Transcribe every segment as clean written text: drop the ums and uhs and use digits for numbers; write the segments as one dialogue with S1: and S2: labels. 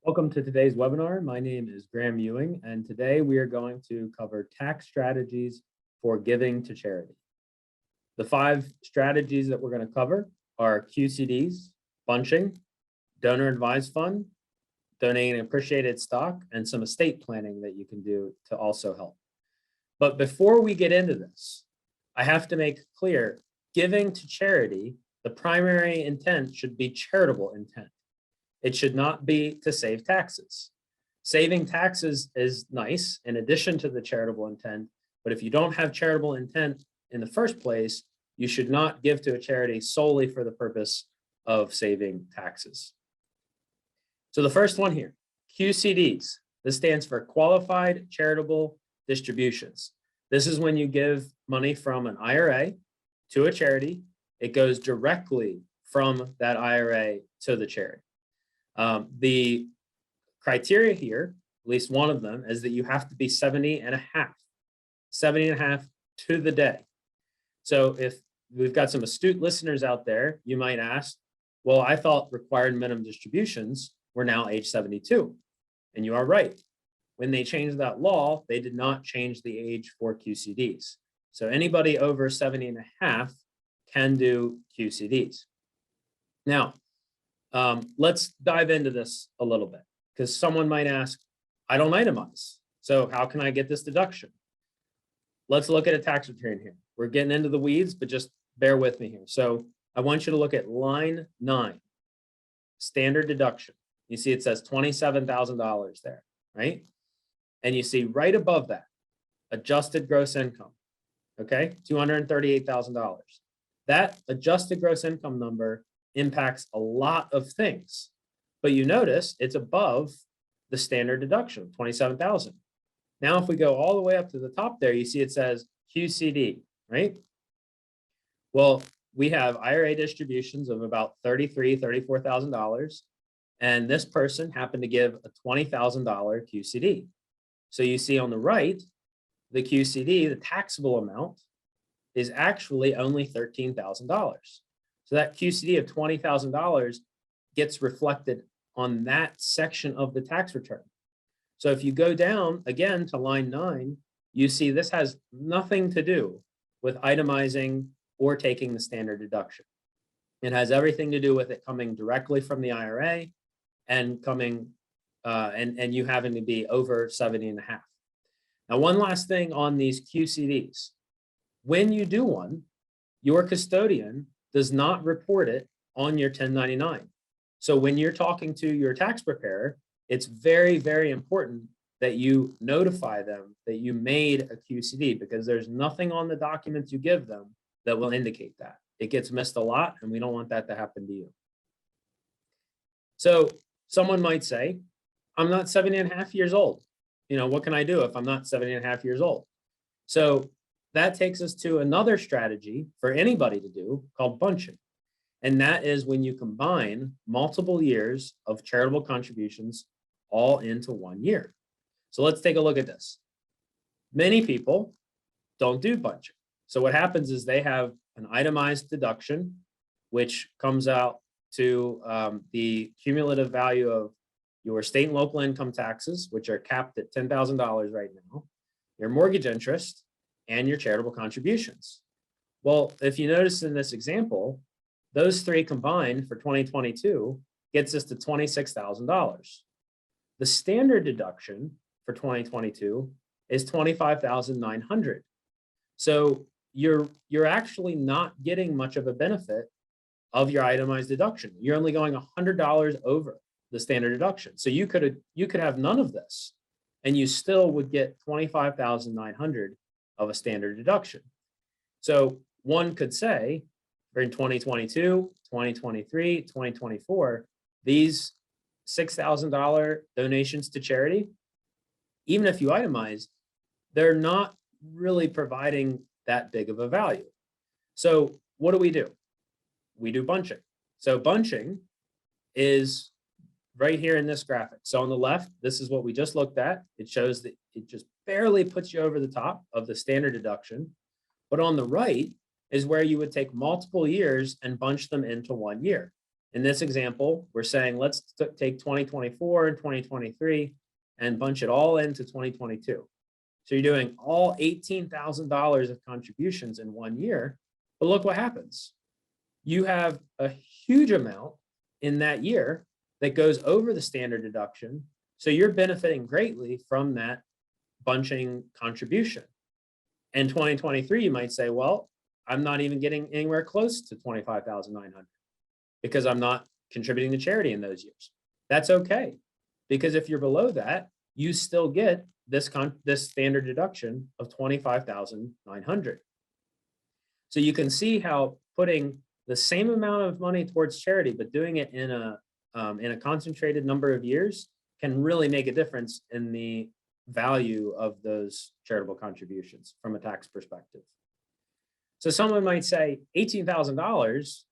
S1: Welcome to today's webinar. My name is Graham Ewing, and today we are going to cover tax strategies for giving to charity. The 5 strategies that we're going to cover are QCDs, bunching, donor advised fund, donating appreciated stock, and some estate planning that you can do to also help. But before we get into this, I have to make clear, giving to charity, the primary intent should be charitable intent. It should not be to save taxes. Saving taxes is nice in addition to the charitable intent, but if you don't have charitable intent in the first place, you should not give to a charity solely for the purpose of saving taxes. So the first one here, QCDs. This stands for Qualified Charitable Distributions. This is when you give money from an IRA to a charity. It goes directly from that IRA to the charity. The criteria here, at least one of them, is that you have to be 70 and a half to the day. So if we've got some astute listeners out there, you might ask, well, I thought required minimum distributions were now age 72. And you are right. When they changed that law, they did not change the age for QCDs. So anybody over 70 and a half can do QCDs. Now, let's dive into this a little bit, because someone might ask, I don't itemize, so how can I get this deduction? Let's look at a tax return here. We're getting into the weeds, but just bear with me here. So I want you to look at line 9, standard deduction. You see it says $27,000 there, right? And you see right above that, adjusted gross income, okay, $238,000. That adjusted gross income number impacts a lot of things, but you notice it's above the standard deduction, 27,000. Now, if we go all the way up to the top there, you see it says QCD, right? Well, we have IRA distributions of about $34,000, and this person happened to give a $20,000 QCD. So you see on the right, the QCD, the taxable amount, is actually only $13,000. So that QCD of $20,000 gets reflected on that section of the tax return. So if you go down again to line 9, you see this has nothing to do with itemizing or taking the standard deduction. It has everything to do with it coming directly from the IRA and coming and you having to be over 70 and a half. Now, one last thing on these QCDs. When you do one, your custodian does not report it on your 1099. So when you're talking to your tax preparer, it's very, very important that you notify them that you made a QCD, because there's nothing on the documents you give them that will indicate that. It gets missed a lot, and we don't want that to happen to you. So someone might say, I'm not 70 and a half years old. You know, what can I do if I'm not 70 and a half years old? So that takes us to another strategy for anybody to do called bunching. And that is when you combine multiple years of charitable contributions all into one year. So let's take a look at this. Many people don't do bunching. So what happens is they have an itemized deduction, which comes out to the cumulative value of your state and local income taxes, which are capped at $10,000 right now, your mortgage interest, and your charitable contributions. Well, if you notice in this example, those 3 combined for 2022 gets us to $26,000. The standard deduction for 2022 is $25,900. So you're actually not getting much of a benefit of your itemized deduction. You're only going $100 over the standard deduction. So you could have none of this, and you still would get $25,900 of a standard deduction. So one could say, in 2022, 2023, 2024, these $6,000 donations to charity, even if you itemize, they're not really providing that big of a value. So what do? We do bunching. So bunching is right here in this graphic. So on the left, this is what we just looked at. It shows that it just barely puts you over the top of the standard deduction. But on the right is where you would take multiple years and bunch them into one year. In this example, we're saying, let's take 2024 and 2023 and bunch it all into 2022. So you're doing all $18,000 of contributions in 1 year, but look what happens. You have a huge amount in that year that goes over the standard deduction. So you're benefiting greatly from that bunching contribution. In 2023, you might say, well, I'm not even getting anywhere close to 25,900 because I'm not contributing to charity in those years. That's okay, because if you're below that, you still get this standard deduction of 25,900. So you can see how putting the same amount of money towards charity, but doing it in a concentrated number of years can really make a difference in the value of those charitable contributions from a tax perspective. So someone might say $18,000,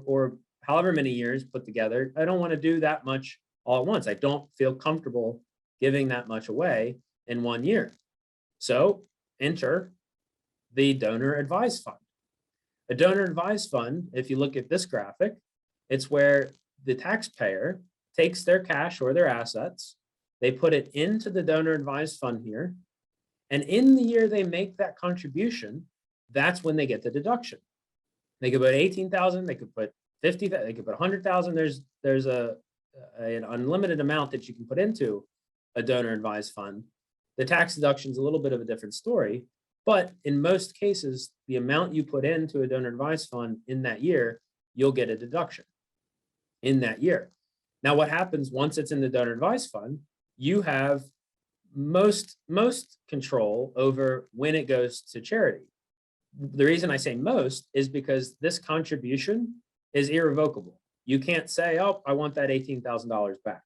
S1: or however many years put together, I don't want to do that much all at once. I don't feel comfortable giving that much away in 1 year. So enter the donor advised fund. A donor advised fund, if you look at this graphic, it's where the taxpayer takes their cash or their assets, they put it into the donor advised fund here, and in the year they make that contribution, that's when they get the deduction. They could put 18,000, they could put 50, they could put 100,000. There's an unlimited amount that you can put into a donor advised fund. The tax deduction is a little bit of a different story, but in most cases, the amount you put into a donor advised fund in that year, you'll get a deduction in that year. Now, what happens once it's in the donor advised fund, you have most control over when it goes to charity. The reason I say most is because this contribution is irrevocable. You can't say, oh, I want that $18,000 back.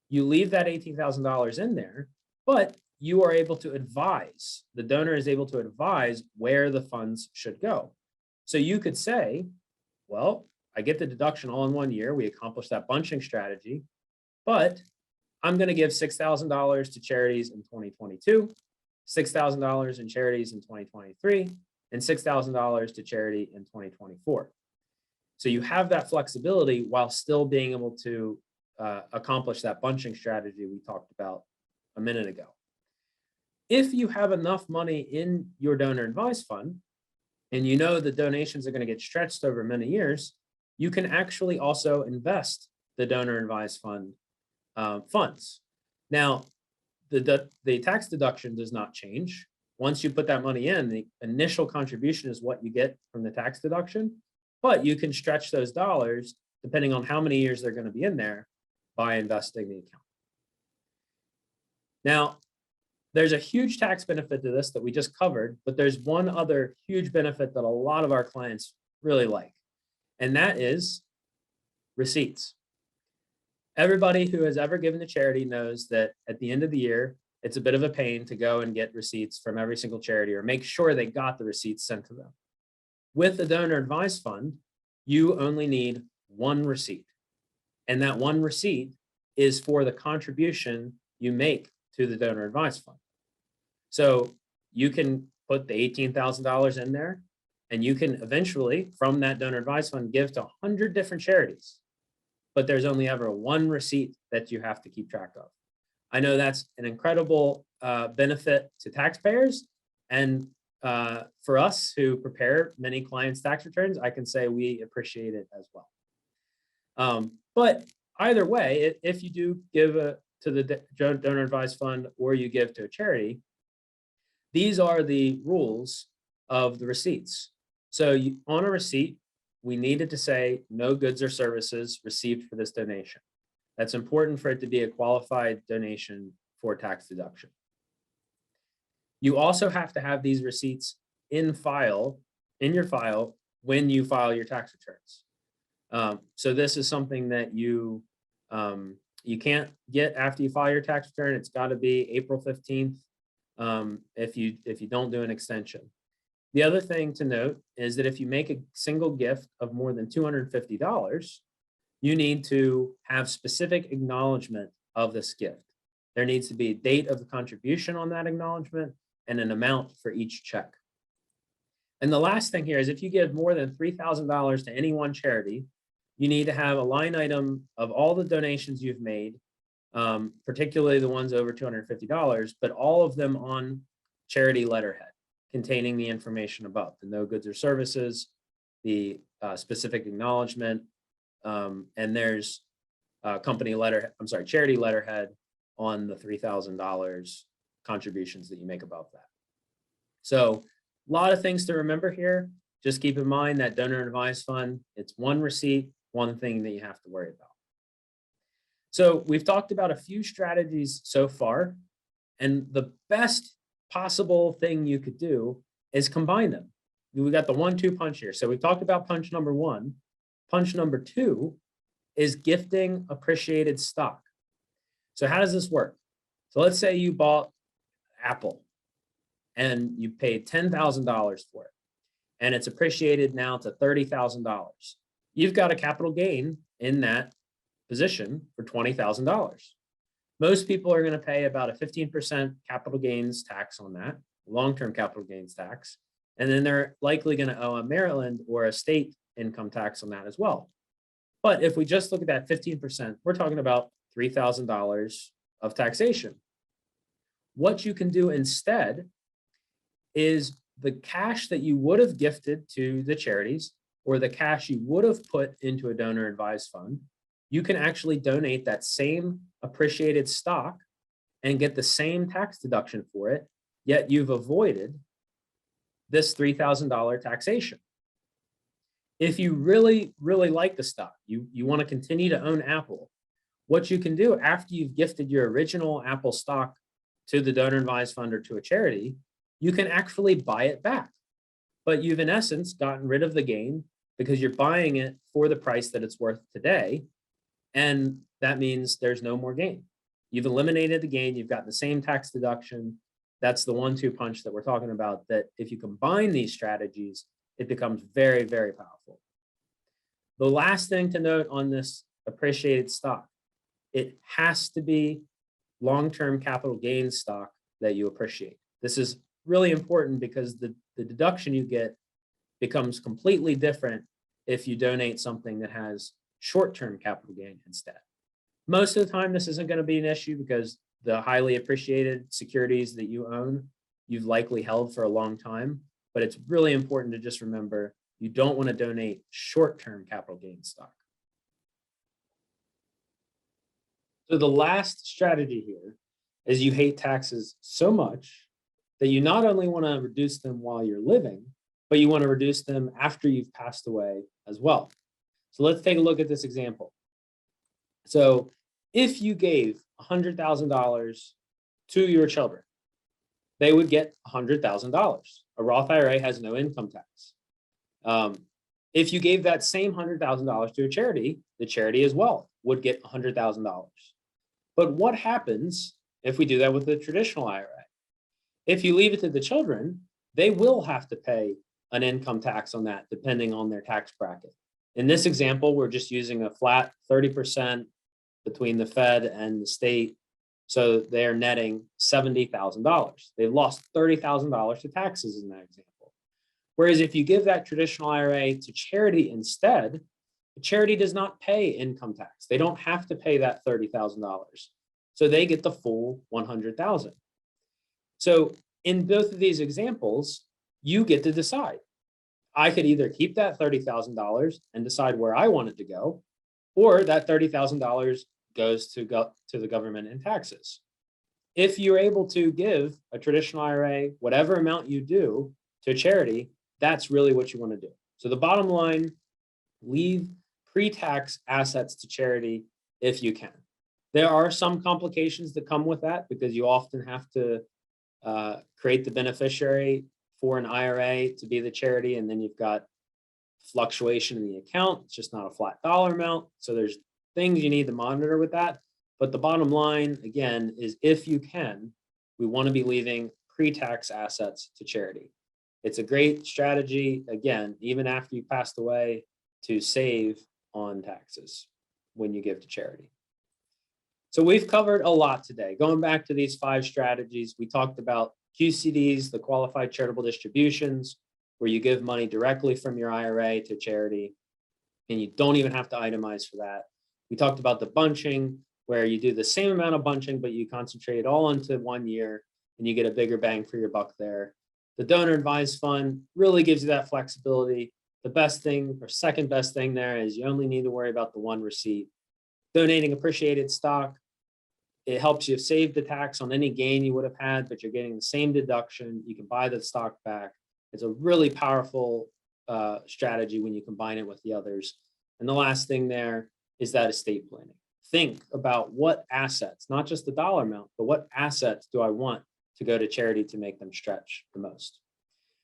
S1: You leave that $18,000 in there, but you are able to advise, the donor is able to advise where the funds should go. So you could say, well, I get the deduction all in 1 year. We accomplished that bunching strategy, but I'm going to give $6,000 to charities in 2022, $6,000 in charities in 2023, and $6,000 to charity in 2024. So you have that flexibility while still being able to accomplish that bunching strategy we talked about a minute ago. If you have enough money in your donor advised fund, and you know the donations are going to get stretched over many years, you can actually also invest the donor advised fund funds. Now, the tax deduction does not change. Once you put that money in, the initial contribution is what you get from the tax deduction, but you can stretch those dollars depending on how many years they're going to be in there by investing the account. Now, there's a huge tax benefit to this that we just covered, but there's one other huge benefit that a lot of our clients really like, and that is receipts. Everybody who has ever given to charity knows that at the end of the year, it's a bit of a pain to go and get receipts from every single charity or make sure they got the receipts sent to them. With the donor advised fund, you only need one receipt. And that one receipt is for the contribution you make to the donor advised fund. So you can put the $18,000 in there, and you can eventually, from that donor advised fund, give to 100 different charities. But there's only ever one receipt that you have to keep track of. I know that's an incredible benefit to taxpayers. And for us who prepare many clients' tax returns, I can say we appreciate it as well. But either way, if you do give to the donor advised fund or you give to a charity, these are the rules of the receipts. So on a receipt, we needed to say no goods or services received for this donation. That's important for it to be a qualified donation for tax deduction. You also have to have these receipts in your file when you file your tax returns. So this is something that you can't get after you file your tax return. It's got to be April 15th if you don't do an extension. The other thing to note is that if you make a single gift of more than $250, you need to have specific acknowledgement of this gift. There needs to be a date of the contribution on that acknowledgement and an amount for each check. And the last thing here is if you give more than $3,000 to any one charity, you need to have a line item of all the donations you've made, particularly the ones over $250, but all of them on charity letterhead containing the information above, the no goods or services, the specific acknowledgement, and there's charity letterhead on the $3,000 contributions that you make above that. So a lot of things to remember here. Just keep in mind that donor advised fund, it's one receipt, one thing that you have to worry about. So we've talked about a few strategies so far, and the best possible thing you could do is combine them. We got the 1-2 punch here. So we talked about punch number 1. Punch number 2 is gifting appreciated stock. So how does this work? So let's say you bought Apple and you paid $10,000 for it, and it's appreciated now to $30,000. You've got a capital gain in that position for $20,000. Most people are going to pay about a 15% capital gains tax on that, long-term capital gains tax, and then they're likely going to owe a Maryland or a state income tax on that as well. But if we just look at that 15%, we're talking about $3,000 of taxation. What you can do instead is the cash that you would have gifted to the charities or the cash you would have put into a donor advised fund, you can actually donate that same appreciated stock and get the same tax deduction for it, yet you've avoided this $3,000 taxation. If you really, really like the stock, you want to continue to own Apple, what you can do after you've gifted your original Apple stock to the donor advised fund or to a charity, you can actually buy it back. But you've in essence gotten rid of the gain because you're buying it for the price that it's worth today. And that means there's no more gain. You've eliminated the gain, you've got the same tax deduction. That's the 1-2 punch that we're talking about, that if you combine these strategies, it becomes very, very powerful. The last thing to note on this appreciated stock, it has to be long-term capital gains stock that you appreciate. This is really important because the deduction you get becomes completely different if you donate something that has short-term capital gain instead. Most of the time, this isn't going to be an issue because the highly appreciated securities that you own, you've likely held for a long time, but it's really important to just remember you don't want to donate short-term capital gain stock. So the last strategy here is you hate taxes so much that you not only want to reduce them while you're living, but you want to reduce them after you've passed away as well. So let's take a look at this example. So if you gave $100,000 to your children, they would get $100,000. A Roth IRA has no income tax. If you gave that same $100,000 to a charity, the charity as well would get $100,000. But what happens if we do that with the traditional IRA? If you leave it to the children, they will have to pay an income tax on that depending on their tax bracket. In this example, we're just using a flat 30% between the Fed and the state. So they're netting $70,000. They've lost $30,000 to taxes in that example. Whereas if you give that traditional IRA to charity instead, the charity does not pay income tax. They don't have to pay that $30,000. So they get the full $100,000. So in both of these examples, you get to decide. I could either keep that $30,000 and decide where I want it to go, or that $30,000 goes to the government in taxes. If you're able to give a traditional IRA, whatever amount you do to charity, that's really what you want to do. So the bottom line, leave pre-tax assets to charity if you can. There are some complications that come with that because you often have to create the beneficiary for an IRA to be the charity, and then you've got fluctuation in the account. It's just not a flat dollar amount. So there's things you need to monitor with that. But the bottom line, again, is if you can, we want to be leaving pre-tax assets to charity. It's a great strategy, again, even after you passed away, to save on taxes when you give to charity. So we've covered a lot today. Going back to these 5 strategies, we talked about QCDs, the qualified charitable distributions, where you give money directly from your IRA to charity. and you don't even have to itemize for that. We talked about the bunching, where you do the same amount of bunching, but you concentrate it all into 1 year and you get a bigger bang for your buck there. The donor advised fund really gives you that flexibility. The best thing or second best thing there is you only need to worry about the one receipt. Donating appreciated stock, it helps you save the tax on any gain you would have had, but you're getting the same deduction. You can buy the stock back. It's a really powerful strategy when you combine it with the others. And the last thing there is that estate planning. Think about what assets, not just the dollar amount, but what assets do I want to go to charity to make them stretch the most.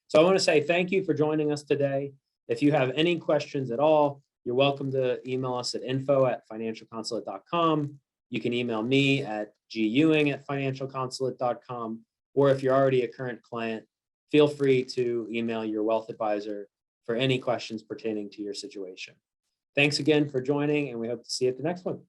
S1: So I want to say thank you for joining us today. If you have any questions at all, you're welcome to email us at info@financialconsulate.com. You can email me at gewing@financialconsulate.com, or if you're already a current client, feel free to email your wealth advisor for any questions pertaining to your situation. Thanks again for joining, and we hope to see you at the next one.